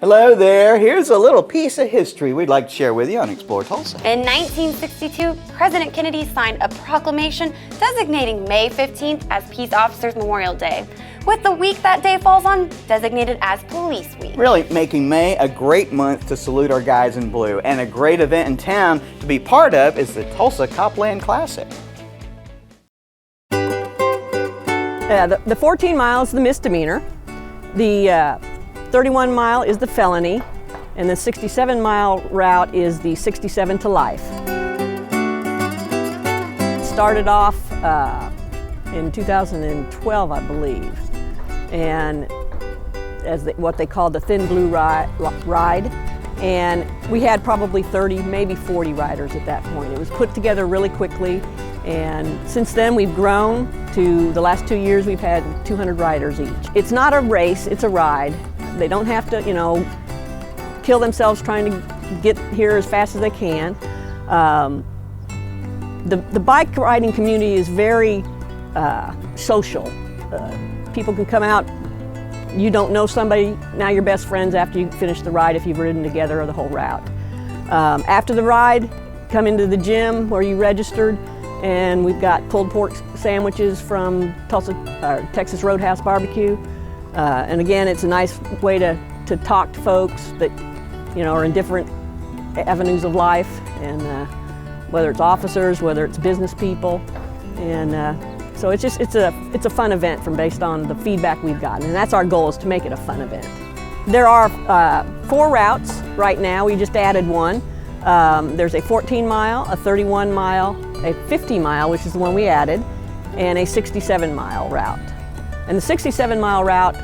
Hello there. Here's a little piece of history we'd like to share with you on Explore Tulsa. In 1962, President Kennedy signed a proclamation designating May 15th as Peace Officers Memorial Day, with the week that day falls on designated as Police Week. Really making May a great month to salute our guys in blue, and a great event in town to be part of is the Tulsa Copland Classic. The 14 mile is the misdemeanor. The 31 mile is the felony, and the 67 mile route is the 67 to life. Started off in 2012, I believe, and as what they called the Thin Blue Ride, and we had probably 30, maybe 40 riders at that point. It was put together really quickly, and since then we've grown to the last 2 years we've had 200 riders each. It's not a race, it's a ride. They don't have to, kill themselves trying to get here as fast as they can. The bike riding community is very social. People can come out, you don't know somebody, now you're best friends after you finish the ride if you've ridden together or the whole route. After the ride, come into the gym where you registered, and we've got pulled pork sandwiches from Texas Roadhouse Barbecue. And again, it's a nice way to talk to folks that are in different avenues of life, and whether it's officers, whether it's business people, and so it's a fun event based on the feedback we've gotten, and that's our goal, is to make it a fun event. There are 4 routes right now. We just added one. There's a 14 mile, a 31 mile, a 50 mile, which is the one we added, and a 67 mile route. And the 67 mile route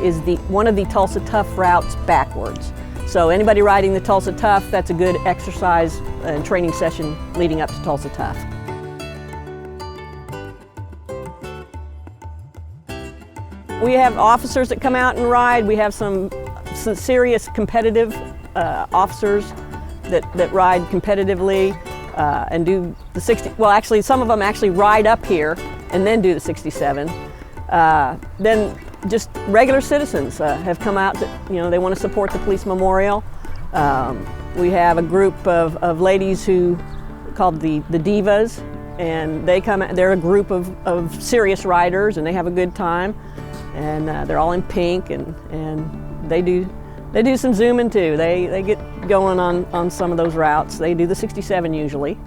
is one of the Tulsa Tough routes backwards. So anybody riding the Tulsa Tough, that's a good exercise and training session leading up to Tulsa Tough. We have officers that come out and ride. We have some serious competitive officers that ride competitively and do the 60, well actually some of them actually ride up here and then do the 67. Then just regular citizens have come out to, they want to support the police memorial. We have a group of ladies called the Divas, and they're a group of serious riders, and they have a good time, and they're all in pink, and they do some zooming too. They get going on some of those routes. They do the 67 usually,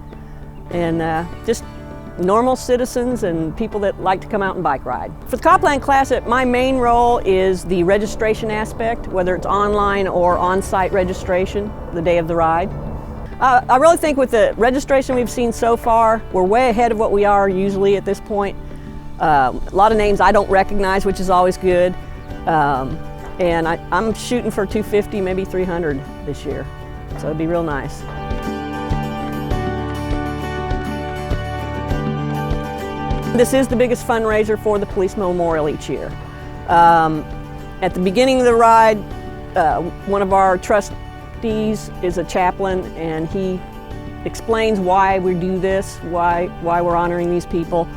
and just normal citizens and people that like to come out and bike ride. For the Copland Classic, my main role is the registration aspect, whether it's online or on-site registration the day of the ride. I really think with the registration we've seen so far, we're way ahead of what we are usually at this point. A lot of names I don't recognize, which is always good. And I'm shooting for 250, maybe 300 this year, so it'd be real nice. This is the biggest fundraiser for the Police Memorial each year. At the beginning of the ride, one of our trustees is a chaplain, and he explains why we do this, why we're honoring these people,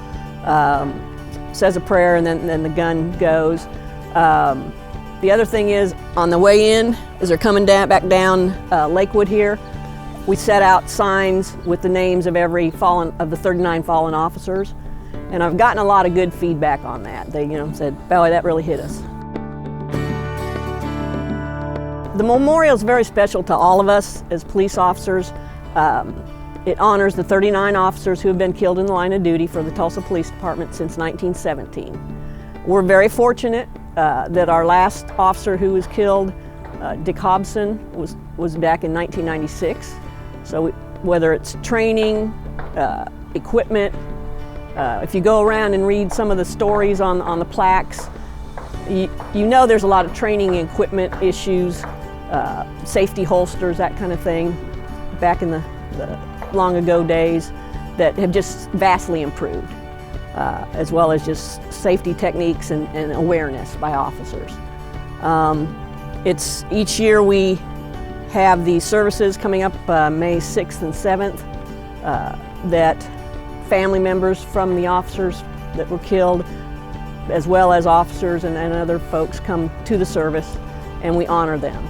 says a prayer, and then the gun goes. The other thing is, on the way in, as they're coming back down Lakewood here, we set out signs with the names of the 39 fallen officers. And I've gotten a lot of good feedback on that. They said, "Boy, that really hit us." The memorial is very special to all of us as police officers. It honors the 39 officers who have been killed in the line of duty for the Tulsa Police Department since 1917. We're very fortunate that our last officer who was killed, Dick Hobson, was back in 1996. So whether it's training, equipment, if you go around and read some of the stories on the plaques, there's a lot of training equipment issues, safety holsters, that kind of thing, back in the long ago days, that have just vastly improved, as well as just safety techniques and awareness by officers. Each year we have these services coming up May 6th and 7th that family members from the officers that were killed, as well as officers and other folks, come to the service, and we honor them.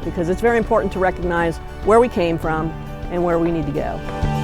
because it's very important to recognize where we came from and where we need to go.